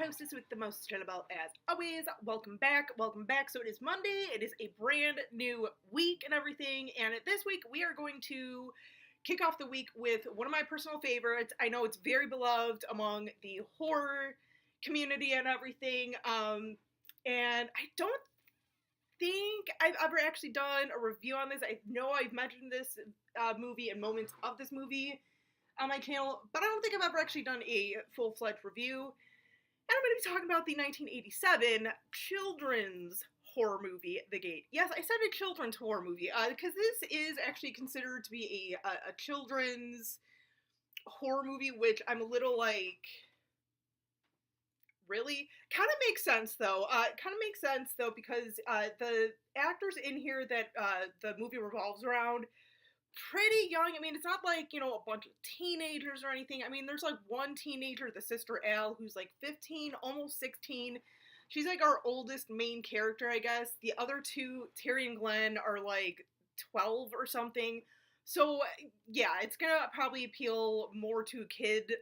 hostess with the most chill as always. Welcome back. So it is Monday. It is a brand new week and everything. And this week we are going to kick off the week with one of my personal favorites. I know it's very beloved among the horror community and everything. And I don't think I've ever actually done a review on this. I know I've mentioned this movie and moments of this movie on my channel, but I don't think I've ever actually done a full-fledged review. And I'm going to be talking about the 1987 children's horror movie, The Gate. Yes, I said a children's horror movie, because this is actually considered to be a children's horror movie, which I'm a little like, really? Kind of makes sense, though. Because the actors in here that the movie revolves around, pretty young. I mean, it's not like, a bunch of teenagers or anything. I mean, there's like one teenager, the sister Al, who's like 15, almost 16. She's like our oldest main character, I guess. The other two, Terry and Glenn, are like 12 or something. So, yeah, it's gonna probably appeal more to a kid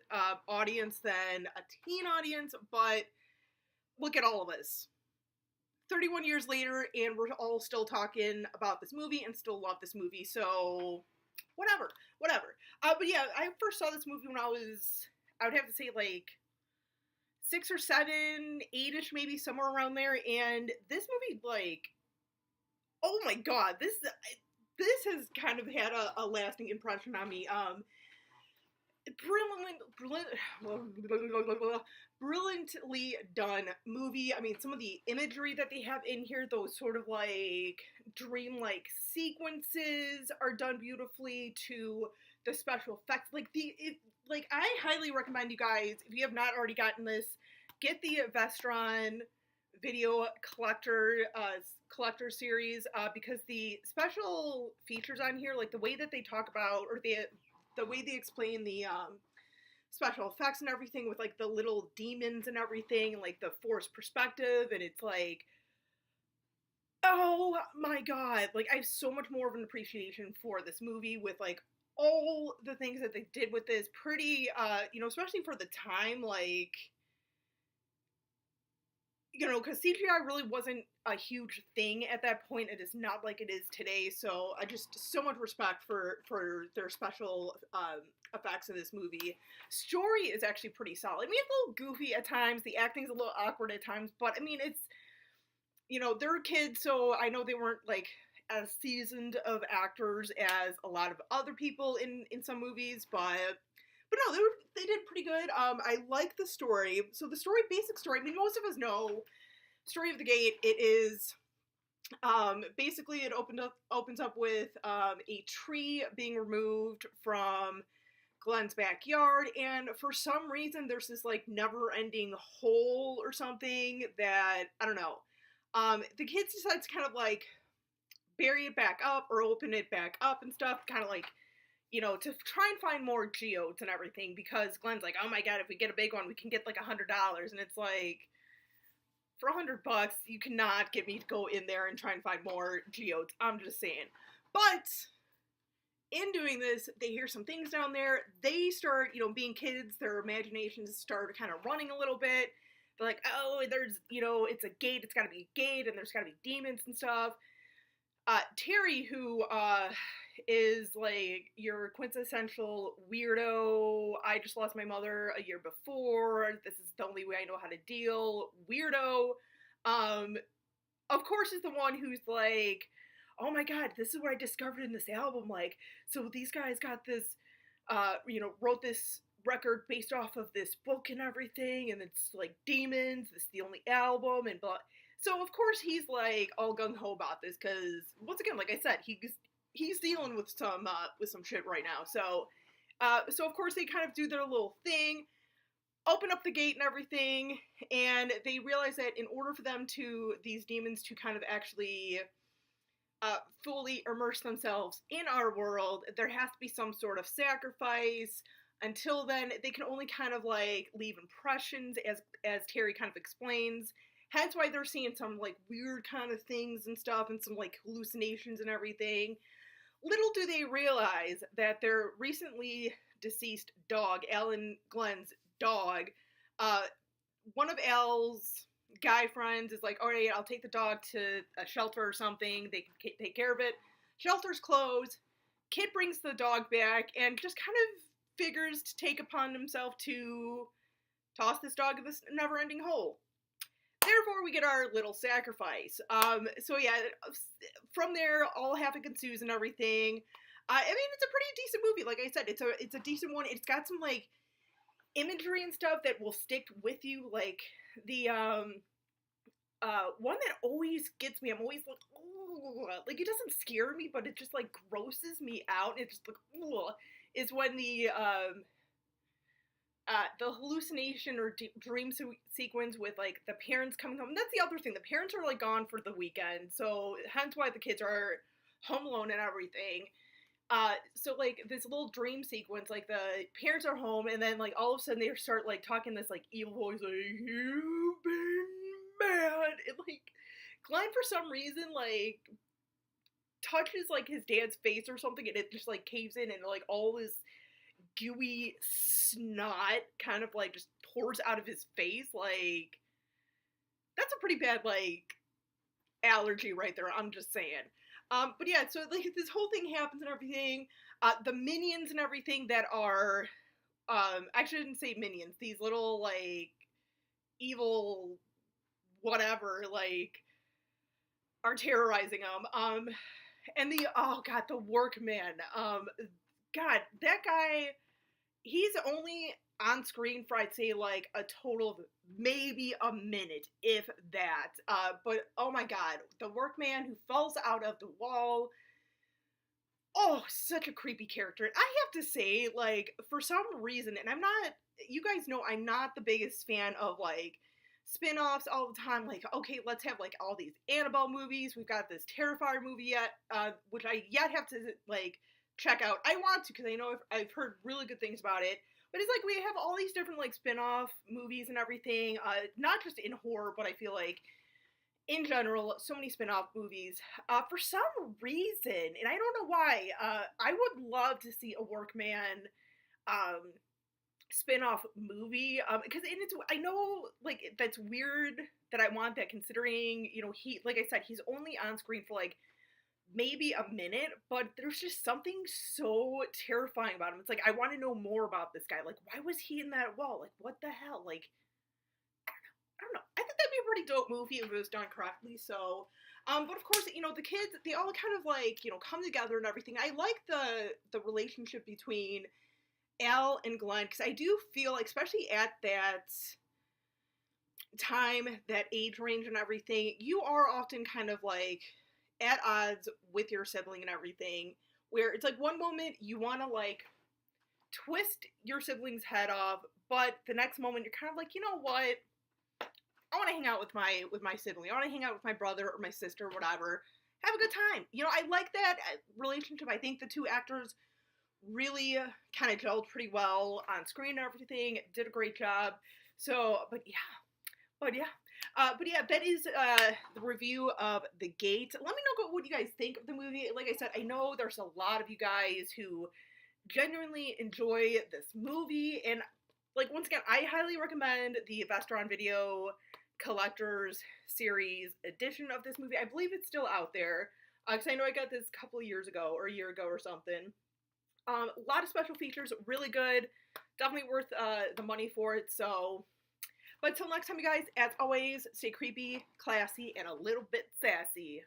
audience than a teen audience, but look at all of us. 31 years later, and we're all still talking about this movie and still love this movie, so whatever. But yeah, I first saw this movie when I would have to say like 6 or 7, 8-ish maybe, somewhere around there, and this movie, like, oh my god, this has kind of had a lasting impression on me. Brilliantly done movie. I mean, some of the imagery that they have in here, those sort of like dreamlike sequences, are done beautifully. To the special effects, I highly recommend you guys, if you have not already gotten this, get the Vestron video collector series, because the special features on here, like the way that they talk about, or the way they explain the special effects and everything, with like the little demons and everything, and like the forced perspective, and it's like, oh my god, like I have so much more of an appreciation for this movie, with like all the things that they did with this. Pretty especially for the time, like, because CGI really wasn't a huge thing at that point. It is not like it is today, so I just, so much respect for their special effects in this movie. Story is actually pretty solid. I mean, it's a little goofy at times, the acting's a little awkward at times, but I mean, it's, they're kids, so I know they weren't like as seasoned of actors as a lot of other people in some movies, but no, they did pretty good. I like the story. So the basic story, I mean, most of us know story of the Gate. It is, basically it opens up with a tree being removed from Glenn's backyard, and for some reason there's this like never-ending hole or something that, I don't know. The kids decide to kind of like bury it back up or open it back up and stuff, kind of like, to try and find more geodes and everything, because Glenn's like, oh my god, if we get a big one, we can get like $100, and it's like, for $100, you cannot get me to go in there and try and find more geodes. I'm just saying. But in doing this, they hear some things down there. They start, being kids, their imaginations start kind of running a little bit. They're like, oh, there's, it's a gate, it's gotta be a gate, and there's gotta be demons and stuff. Terry, who is like your quintessential weirdo, I just lost my mother a year before, this is the only way I know how to deal, weirdo, of course is the one who's like, oh my god, this is what I discovered in this album, like, so these guys got this, wrote this record based off of this book and everything, and it's like demons, this is the only album, and blah. So of course he's like all gung-ho about this, because once again, like I said, he's dealing with some shit right now. So of course they kind of do their little thing, open up the gate and everything, and they realize that in order for these demons to kind of actually fully immerse themselves in our world, there has to be some sort of sacrifice. Until then, they can only kind of like leave impressions, as Terry kind of explains. Hence why they're seeing some like weird kind of things and stuff, and some like hallucinations and everything. Little do they realize that their recently deceased dog, Alan Glenn's dog, one of Al's guy friends is like, all right, I'll take the dog to a shelter or something. They can take care of it. Shelter's closed. Kid brings the dog back and just kind of figures to take upon himself to toss this dog in this never-ending hole. Therefore, we get our little sacrifice. So yeah, from there, all havoc ensues and everything. I mean, it's a pretty decent movie. Like I said, it's a decent one. It's got some like imagery and stuff that will stick with you. Like the one that always gets me. I'm always like, ooh, like it doesn't scare me, but it just like grosses me out. It's just like, ooh, is when the hallucination or dream sequence with like the parents coming home. And that's the other thing. The parents are like gone for the weekend, so hence why the kids are home alone and everything. So like this little dream sequence, like the parents are home, and then like all of a sudden they start like talking this like evil voice, like you've been bad. And like Glenn for some reason like touches like his dad's face or something, and it just like caves in, and like all this gooey snot kind of like just pours out of his face. Like that's a pretty bad like allergy right there. I'm just saying. But yeah, so like this whole thing happens and everything. The minions and everything that are, I shouldn't say minions. These little like evil, whatever, like are terrorizing them. And oh god, the workman. God, that guy. He's only on screen for I'd say like a total of maybe a minute, if that. But oh my god, the workman who falls out of the wall. Oh, such a creepy character. And I have to say, like, for some reason, and you guys know I'm not the biggest fan of like spin-offs all the time. Like, okay, let's have like all these Annabelle movies. We've got this Terrifier movie yet, which I yet have to like check out. I want to because I know I've heard really good things about it. But it's like we have all these different like spin-off movies and everything, not just in horror, but I feel like in general, so many spin-off movies. For some reason, and I don't know why, I would love to see a Workman spin-off movie. Because I know like that's weird that I want that considering, he, like I said, he's only on screen for like maybe a minute, but there's just something so terrifying about him. It's like, I want to know more about this guy. Like, why was he in that wall? Like, what the hell? Like, I don't know. I think that'd be a pretty dope movie if it was done correctly. So, but of course, the kids, they all kind of like, come together and everything. I like the relationship between Al and Glenn, because I do feel, like, especially at that time, that age range and everything, you are often kind of like at odds with your sibling and everything, where it's like one moment you want to like twist your sibling's head off, but the next moment you're kind of like, you know what, I want to hang out with my sibling, I want to hang out with my brother or my sister or whatever, have a good time. I like that relationship. I think the two actors really kind of gelled pretty well on screen and everything, did a great job. So, but yeah, that is the review of The Gate. Let me know what you guys think of the movie. Like I said, I know there's a lot of you guys who genuinely enjoy this movie, and like once again, I highly recommend the Vestron Video Collector's Series edition of this movie. I believe it's still out there, because I know I got this a couple of years ago or a year ago or something. A lot of special features, really good, definitely worth the money for it. So. But till next time, you guys, as always, stay creepy, classy, and a little bit sassy.